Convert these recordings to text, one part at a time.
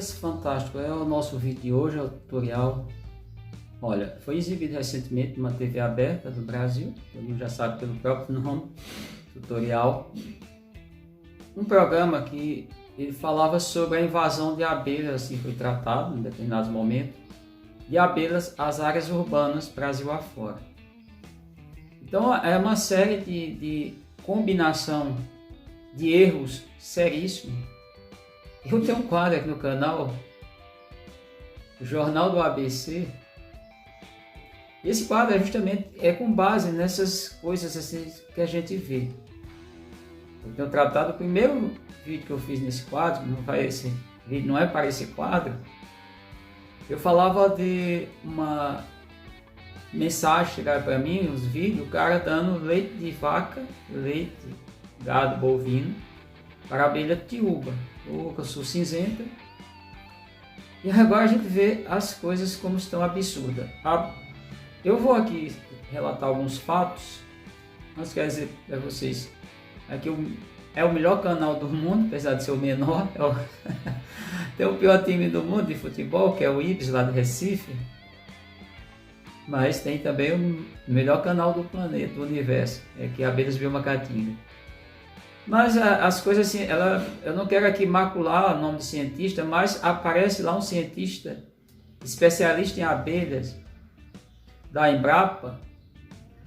dias, fantástico. É o nosso vídeo de hoje, é o tutorial. Olha, foi exibido recentemente numa TV aberta do Brasil, todo mundo já sabe pelo próprio nome, tutorial. Um programa que ele falava sobre a invasão de abelhas, assim foi tratado em determinados momentos, de abelhas às áreas urbanas Brasil afora. Então é uma série de combinação de erros seríssimos. Eu tenho um quadro aqui no canal, o Jornal do ABC. Esse quadro justamente é com base nessas coisas assim que a gente vê. Eu tenho tratado o primeiro vídeo que eu fiz nesse quadro, esse vídeo não é para esse quadro. Eu falava de uma mensagem chegar para mim, os vídeos, o cara dando leite de vaca, leite, gado bovino, para a abelha tiúba, ou caçu cinzenta. E agora a gente vê as coisas como estão absurdas. Eu vou aqui relatar alguns fatos, mas quero dizer para vocês, aqui é o melhor canal do mundo, apesar de ser o menor, tem o pior time do mundo de futebol, que é o Ibis lá do Recife, mas tem também o melhor canal do planeta, do universo, que é a Abelhas Biomacatinga. Mas as coisas assim, eu não quero aqui macular o nome de cientista, mas aparece lá um cientista especialista em abelhas da Embrapa.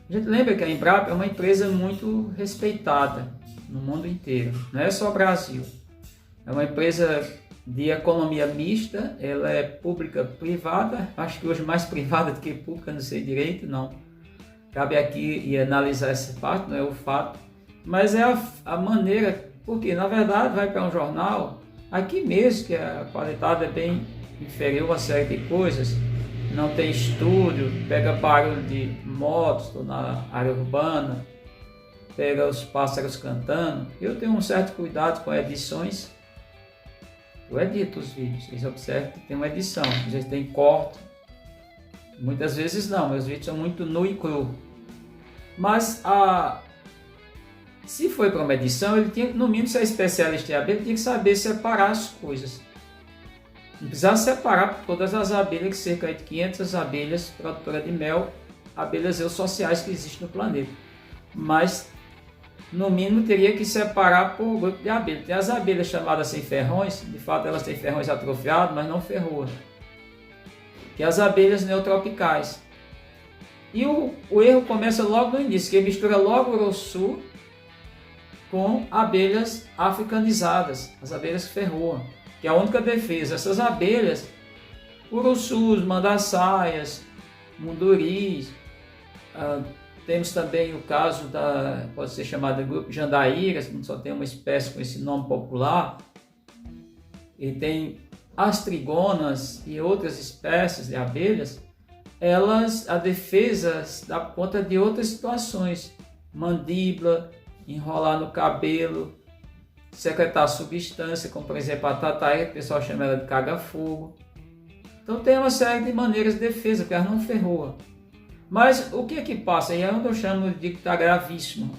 A gente lembra que a Embrapa é uma empresa muito respeitada no mundo inteiro, não é só Brasil. É uma empresa de economia mista, ela é pública-privada, acho que hoje mais privada do que pública, não sei direito, não. Cabe aqui e analisar essa parte, não é o fato. Mas é a maneira, porque na verdade vai para um jornal, aqui mesmo que a qualidade é bem inferior a uma série de coisas, não tem estúdio, pega barulho de motos, estou na área urbana, pega os pássaros cantando. Eu tenho um certo cuidado com edições, eu edito os vídeos, vocês observam que tem uma edição, às vezes tem corte, muitas vezes não, meus vídeos são muito nu e cru. Mas se foi para uma edição, ele tinha, no mínimo, se é especialista em abelha, ele tinha que saber separar as coisas. Não precisava separar todas as abelhas, cerca de 500 abelhas produtoras de mel, abelhas eusociais que existem no planeta. Mas, no mínimo, teria que separar por grupo de abelhas. Tem as abelhas chamadas sem ferrões, de fato elas têm ferrões atrofiados, mas não ferrões. Que é as abelhas neotropicais. E o erro começa logo no início, que mistura logo o urussu com abelhas africanizadas, as abelhas ferroa, que é a única defesa. Essas abelhas, urussus, mandaçaias, munduris, temos também o caso pode ser chamada de grupo de jandaíras, que só tem uma espécie com esse nome popular, e tem as trigonas e outras espécies de abelhas, a defesa dá conta de outras situações, mandíbula, enrolar no cabelo, secretar substância, como por exemplo a tataia, que o pessoal chama ela de caga-fogo. Então tem uma série de maneiras de defesa, que ela não ferroa. Mas o que é que passa? E é onde eu chamo de que está gravíssimo.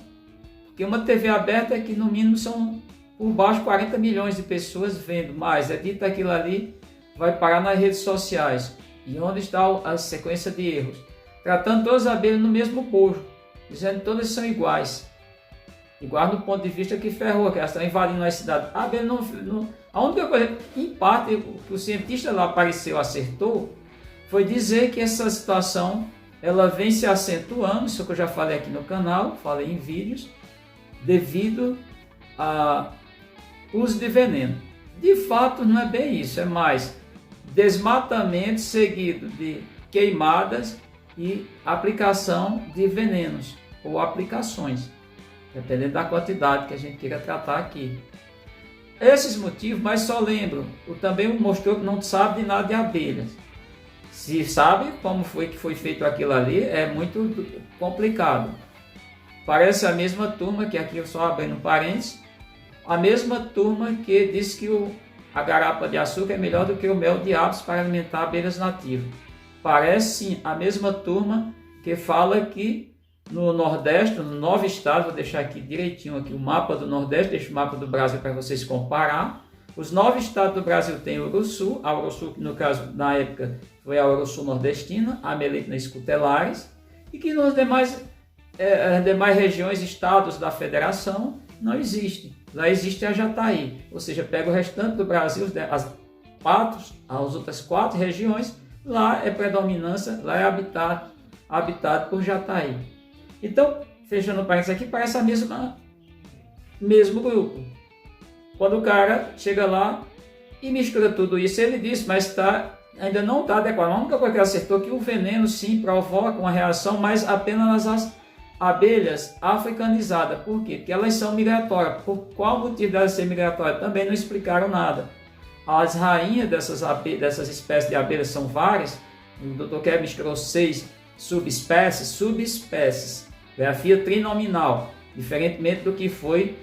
Porque uma TV aberta é que no mínimo são por baixo 40 milhões de pessoas vendo, mas é dito aquilo ali, vai parar nas redes sociais. E onde está a sequência de erros? Tratando todas as abelhas no mesmo bojo, dizendo que todas são iguais. Igual do ponto de vista que ferrou, que elas estão invadindo as cidades. A abelha a única coisa, em parte, que o cientista lá apareceu, acertou, foi dizer que essa situação ela vem se acentuando, isso que eu já falei aqui no canal, falei em vídeos, devido a uso de veneno. De fato, não é bem isso, é mais desmatamento seguido de queimadas e aplicação de venenos ou aplicações, dependendo da quantidade que a gente queira tratar aqui. Esses motivos, mas só lembro, também mostrou que não sabe de nada de abelhas. Se sabe como foi que foi feito aquilo ali, é muito complicado. Parece a mesma turma, que aqui eu só abrindo parênteses, a mesma turma que diz que a garapa de açúcar é melhor do que o mel de apis para alimentar abelhas nativas. Parece sim a mesma turma que fala que no Nordeste, no 9 estados, vou deixar aqui direitinho aqui o mapa do Nordeste, deixo o mapa do Brasil para vocês comparar. Os 9 estados do Brasil têm Uruçu, a Uruçu, que no caso, na época, foi a Uruçu nordestina, a Melipona scutellarius, e que nas demais regiões, estados da federação, não existe. Lá existe a jataí, ou seja, pega o restante do Brasil, as outras 4 regiões, lá é predominância, lá é habitado por jataí. Então, fechando o parênteses aqui, parece mesmo grupo. Quando o cara chega lá e mistura tudo isso, ele diz, mas ainda não está adequado. A única coisa que ele acertou é que o veneno sim provoca uma reação, mas apenas nas abelhas africanizadas. Por quê? Porque elas são migratórias. Por qual motivo delas serem migratórias? Também não explicaram nada. As rainhas dessas espécies de abelhas são várias. O Dr. Kevin misturou 6 subespécies. Grafia trinominal, diferentemente do que foi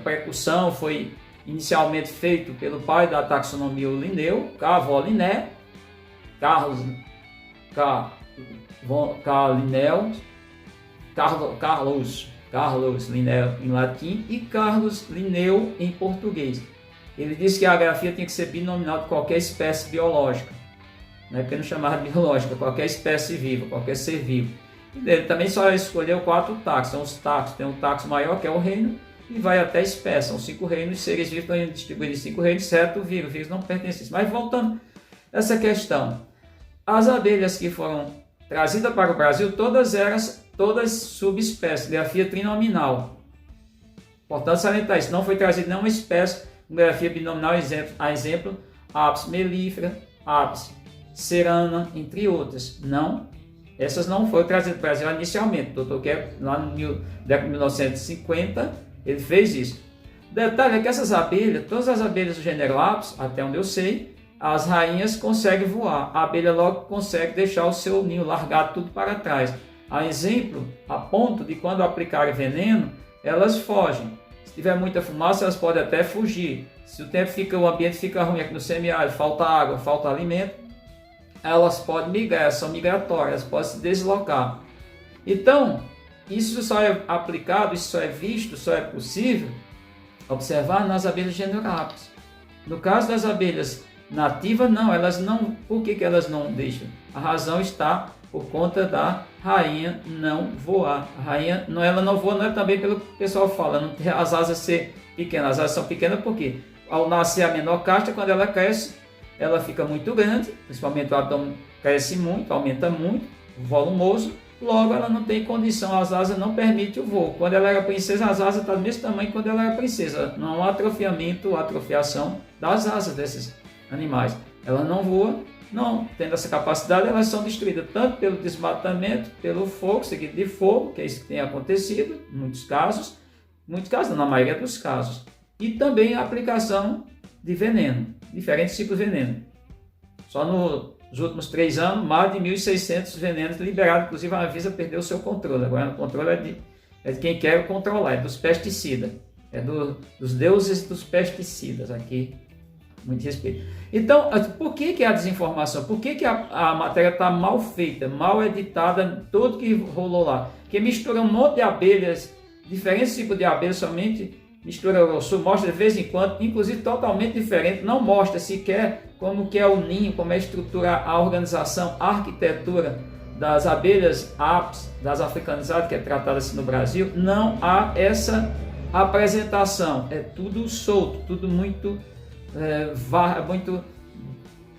precursão, foi inicialmente feito pelo pai da taxonomia, o Linneu, Carlo Linné, Carlos Linneu em latim e Carlos Linneu em português. Ele disse que a grafia tem que ser binominal de qualquer espécie biológica, né? Porque não chamava de biológica, qualquer espécie viva, qualquer ser vivo. Ele também só escolheu 4 taxos, são os taxos. Tem um taxo maior que é o reino e vai até espécie, são 5 reinos, seres vivos estão distribuídos em 5 reinos, exceto o vírus não pertence a isso. Mas voltando a essa questão, as abelhas que foram trazidas para o Brasil, todas subespécies, grafia trinominal. Portanto, salientar isso, não foi trazida nenhuma espécie com grafia binominal, exemplo, Apis mellifera, Apis cerana, entre outras. Não, essas não foram trazidas para o Brasil inicialmente. O Dr. Kevin, lá no década de 1950, ele fez isso. Detalhe é que essas abelhas, todas as abelhas do gênero Apis, até onde eu sei, as rainhas conseguem voar. A abelha logo consegue deixar o seu ninho, largar tudo para trás. A exemplo, a ponto de quando aplicarem veneno, elas fogem. Se tiver muita fumaça, elas podem até fugir. Se o ambiente fica ruim aqui no semiárido, falta água, falta alimento, elas podem migrar, são migratórias, podem se deslocar. Então, isso só é aplicado, isso só é visto, só é possível observar nas abelhas do gênero Apis. No caso das abelhas nativas, não, elas não. Por que elas não deixam? A razão está por conta da rainha não voar. A rainha, ela não voa, não é também pelo que o pessoal fala, não tem as asas ser pequenas. As asas são pequenas porque ao nascer a menor casta, quando ela cresce, ela fica muito grande, principalmente o abdômen cresce muito, aumenta muito, volumoso, logo ela não tem condição, as asas não permitem o voo. Quando ela era princesa, as asas estão do mesmo tamanho quando ela era princesa. Não há atrofiação das asas desses animais. Ela não voa, não tendo essa capacidade, elas são destruídas tanto pelo desmatamento, pelo fogo, seguido de fogo, que é isso que tem acontecido em muitos casos, não, na maioria dos casos, e também a aplicação de veneno, diferentes tipos de veneno. Só nos últimos 3 anos, mais de 1.600 venenos liberados, inclusive a Anvisa perdeu o seu controle. Agora o controle é de quem quer controlar, é dos pesticidas, é dos deuses dos pesticidas aqui. Muito respeito. Então, por que a desinformação? Por que a matéria está mal feita, mal editada, tudo que rolou lá? Porque mistura um monte de abelhas, diferentes tipos de abelhas, somente mistura Uruçu, mostra de vez em quando, inclusive totalmente diferente, não mostra sequer como que é o ninho, como é a estrutura, a organização, a arquitetura das abelhas Apis, das africanizadas, que é tratada assim no Brasil. Não há essa apresentação, é tudo solto, tudo muito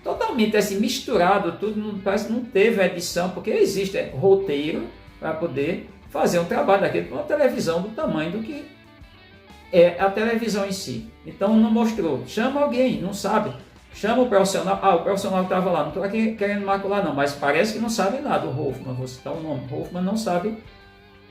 totalmente assim misturado, tudo parece que não teve edição, porque existe roteiro para poder fazer um trabalho daquele com uma televisão do tamanho do que é a televisão em si. Então não mostrou, chama alguém, não sabe, chama o profissional, o profissional estava lá, não estou aqui querendo macular não, mas parece que não sabe nada. O Hoffman, vou citar o nome, Hoffman não sabe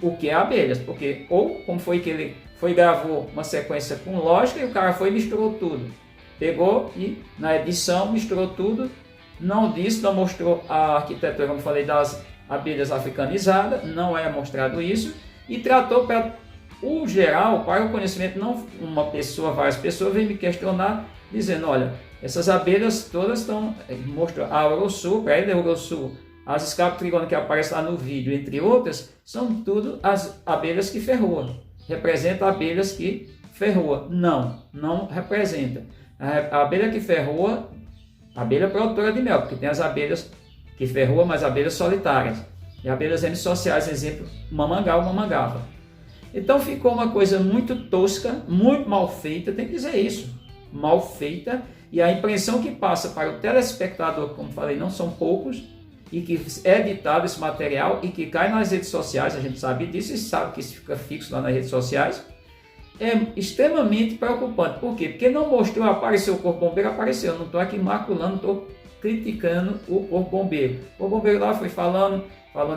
o que é abelhas, porque ou como foi que ele gravou uma sequência com lógica e o cara foi e misturou tudo. Pegou e na edição misturou tudo, não disse, não mostrou a arquitetura, como falei, das abelhas africanizadas, não é mostrado isso, e tratou para o geral, para o conhecimento, não uma pessoa, várias pessoas vêm me questionar, dizendo, olha, essas abelhas todas estão, mostrou a Uruçu, para ele é Uruçu, as escaptrigonas que aparecem lá no vídeo, entre outras, são tudo as abelhas que ferroam, representam abelhas que ferroa. Não representa. A abelha que ferroa, a abelha produtora de mel, porque tem as abelhas que ferroa, mas abelhas solitárias. E abelhas antissociais, exemplo, mamangava, mamangava. Então ficou uma coisa muito tosca, muito mal feita, tem que dizer isso, mal feita, e a impressão que passa para o telespectador, como falei, não são poucos, e que é editado esse material e que cai nas redes sociais, a gente sabe disso e sabe que isso fica fixo lá nas redes sociais, é extremamente preocupante. Por quê? Porque não mostrou, apareceu o Corpo Bombeiro, apareceu, não estou aqui maculando, estou criticando o Corpo Bombeiro. O Corpo Bombeiro lá foi falando,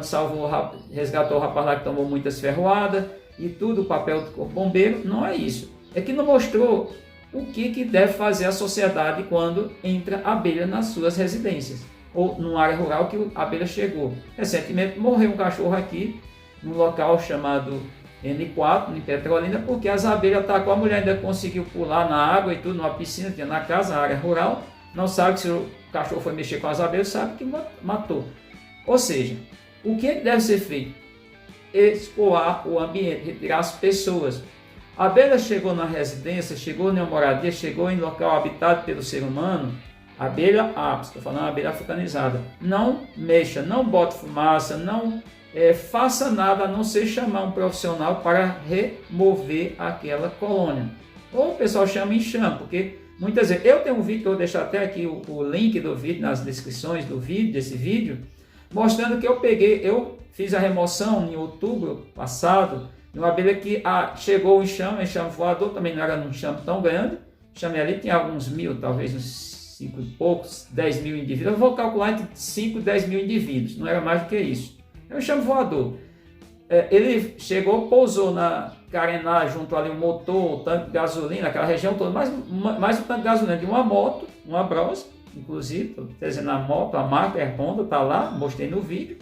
salvou, resgatou o rapaz lá que tomou muitas ferroadas, e tudo, o papel do Corpo Bombeiro, não é isso. É que não mostrou o que deve fazer a sociedade quando entra abelha nas suas residências, ou numa área rural que a abelha chegou. Recentemente morreu um cachorro aqui, num local chamado N4, em Petrolina, porque as abelhas atacou, a mulher ainda conseguiu pular na água e tudo, numa piscina, tinha na casa, área rural, não sabe que se o cachorro foi mexer com as abelhas, sabe que matou. Ou seja, o que deve ser feito? Escoar o ambiente, retirar as pessoas. A abelha chegou na residência, chegou em uma moradia, chegou em local habitado pelo ser humano, abelha apis, estou falando abelha africanizada, não mexa, não bote fumaça, não faça nada a não ser chamar um profissional para remover aquela colônia. Ou o pessoal chama enxame, porque muitas vezes, eu tenho um vídeo que eu vou deixar até aqui o link do vídeo nas descrições do vídeo, desse vídeo, mostrando que eu fiz a remoção em outubro passado, de uma abelha que chegou o enxame voador, também não era um enxame tão grande, o enxame ali tinha alguns mil, talvez uns 5 e poucos, 10 mil indivíduos, eu vou calcular entre 5 e 10 mil indivíduos, não era mais do que isso. É um enxame voador. Ele chegou, pousou na carenagem, junto ali o motor, o tanque de gasolina, aquela região toda, mais o tanque de gasolina de uma moto, uma Bros, inclusive, estou dizendo a moto, a marca é Honda, está lá, mostrei no vídeo,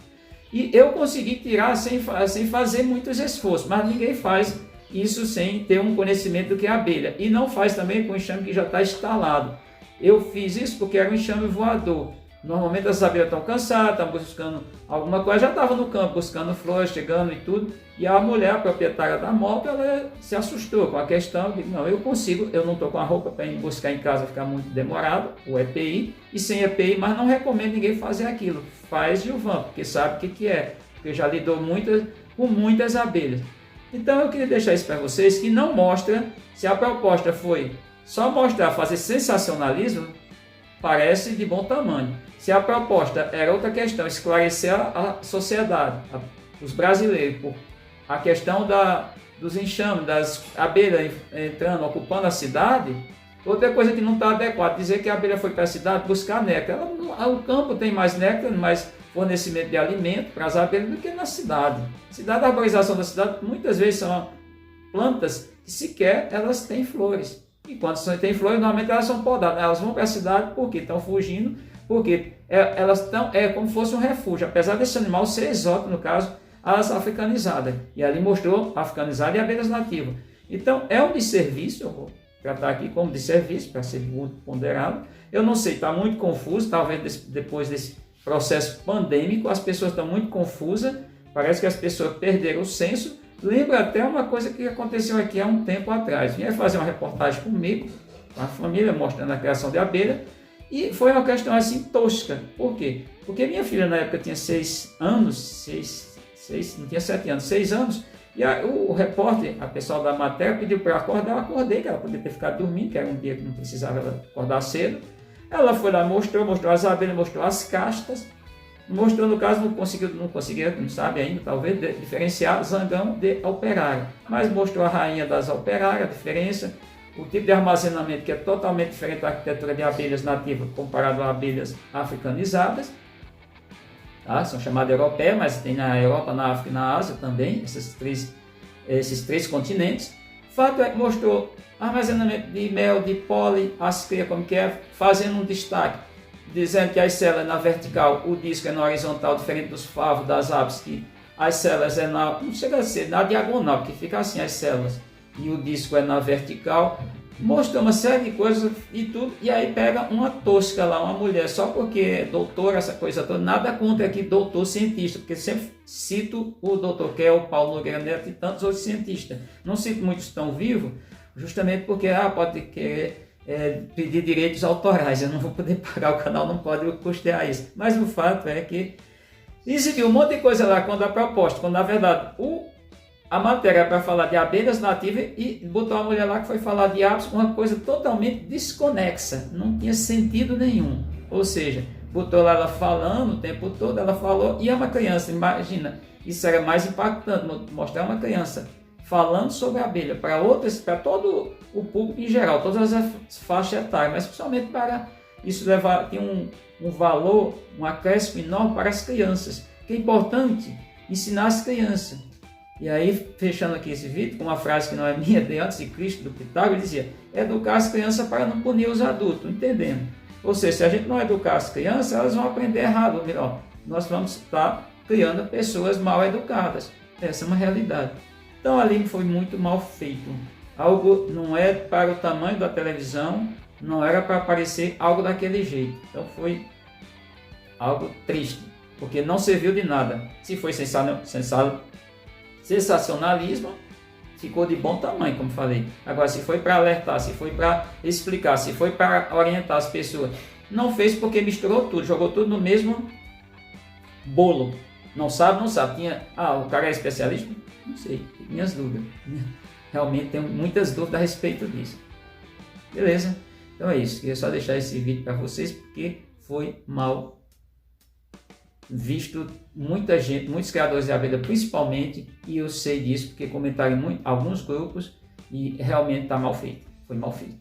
e eu consegui tirar sem fazer muitos esforços, mas ninguém faz isso sem ter um conhecimento do que é abelha, e não faz também com o enxame que já está instalado. Eu fiz isso porque era um enxame voador. Normalmente as abelhas estão cansadas, estão buscando alguma coisa, já estava no campo buscando flores, chegando e tudo, e a mulher, a proprietária da moto, ela se assustou com a questão, eu digo, não, eu consigo, eu não estou com a roupa para ir buscar em casa, ficar muito demorado, o EPI, e sem EPI, mas não recomendo ninguém fazer aquilo, faz Gilvan, porque sabe o que é, porque já lidou com muitas abelhas. Então eu queria deixar isso para vocês, que não mostra, se a proposta foi só mostrar, fazer sensacionalismo, parece de bom tamanho. Se a proposta era outra questão, esclarecer a sociedade, os brasileiros, por a questão dos enxames, das abelhas entrando, ocupando a cidade, outra coisa que não está adequada, dizer que a abelha foi para a cidade buscar néctar. O campo tem mais néctar, mais fornecimento de alimento para as abelhas do que na cidade. A arborização da cidade muitas vezes são plantas que sequer elas têm flores. E quando tem flores, normalmente elas são podadas. Elas vão para a cidade porque estão fugindo, porque elas estão, como se fosse um refúgio. Apesar desse animal ser exótico, no caso, as africanizadas. E ali mostrou africanizada e abelhas nativas. Então, é um desserviço, eu vou tratar aqui como desserviço, para ser muito ponderado. Eu não sei, está muito confuso, talvez depois desse processo pandêmico, as pessoas estão muito confusas, parece que as pessoas perderam o senso. Lembra até uma coisa que aconteceu aqui há um tempo atrás. Vinha fazer uma reportagem comigo, com a família, mostrando a criação de abelha, e foi uma questão assim tosca. Por quê? Porque minha filha na época tinha 6 anos, não tinha 7 anos, 6 anos, e o repórter, a pessoa da matéria, pediu para eu acordar, eu acordei, que ela podia ter ficado dormindo, que era um dia que não precisava ela acordar cedo. Ela foi lá, mostrou as abelhas, mostrou as castas, mostrou, no caso, não conseguia, não sabe ainda, talvez, diferenciar zangão de operária. Mas mostrou a rainha das operárias, a diferença, o tipo de armazenamento que é totalmente diferente da arquitetura de abelhas nativas comparado a abelhas africanizadas. Tá? São chamadas europeias, mas tem na Europa, na África e na Ásia também, esses três continentes. Fato é que mostrou armazenamento de mel, de pólen, as crias como que é, fazendo um destaque, dizendo que as células na vertical, o disco é na horizontal, diferente dos favos, das aves, que as células não chega a ser na diagonal, porque fica assim as células, e o disco é na vertical. Mostrou uma série de coisas e tudo, e aí pega uma tosca lá, uma mulher, só porque é doutora, essa coisa toda, nada contra aqui doutor cientista, porque sempre cito o doutor Kel, Paulo Nogueira Neto e tantos outros cientistas. Não cito muitos que estão vivos, justamente porque pode querer pedir direitos autorais, eu não vou poder pagar, o canal não pode custear isso. Mas o fato é que exibiu um monte de coisa lá quando a proposta, quando na verdade a matéria é para falar de abelhas nativas e botou uma mulher lá que foi falar de aves, uma coisa totalmente desconexa, não tinha sentido nenhum. Ou seja, botou lá ela falando o tempo todo, ela falou, e é uma criança, imagina, isso era mais impactante, mostrar uma criança falando sobre a abelha para outras, para todo o público em geral, todas as faixas etárias, mas principalmente para isso levar, tem um valor, um acréscimo enorme para as crianças, que é importante ensinar as crianças. E aí, fechando aqui esse vídeo, com uma frase que não é minha, de antes de Cristo, do Pitágoras, dizia: educar as crianças para não punir os adultos, entendendo? Ou seja, se a gente não educar as crianças, elas vão aprender errado, ou melhor, nós vamos estar criando pessoas mal educadas. Essa é uma realidade. Então ali foi muito mal feito. Algo não é para o tamanho da televisão, não era para aparecer algo daquele jeito. Então foi algo triste, porque não serviu de nada. Se foi sensacionalismo, ficou de bom tamanho, como falei. Agora, se foi para alertar, se foi para explicar, se foi para orientar as pessoas, não fez porque misturou tudo, jogou tudo no mesmo bolo. Não sabe, não sabe. Tinha, o cara é especialista? Não sei, minhas dúvidas. Realmente tenho muitas dúvidas a respeito disso. Beleza? Então é isso. Queria só deixar esse vídeo para vocês porque foi mal visto, muita gente, muitos criadores de abelha principalmente, e eu sei disso porque comentaram em alguns grupos e realmente está mal feito, foi mal feito.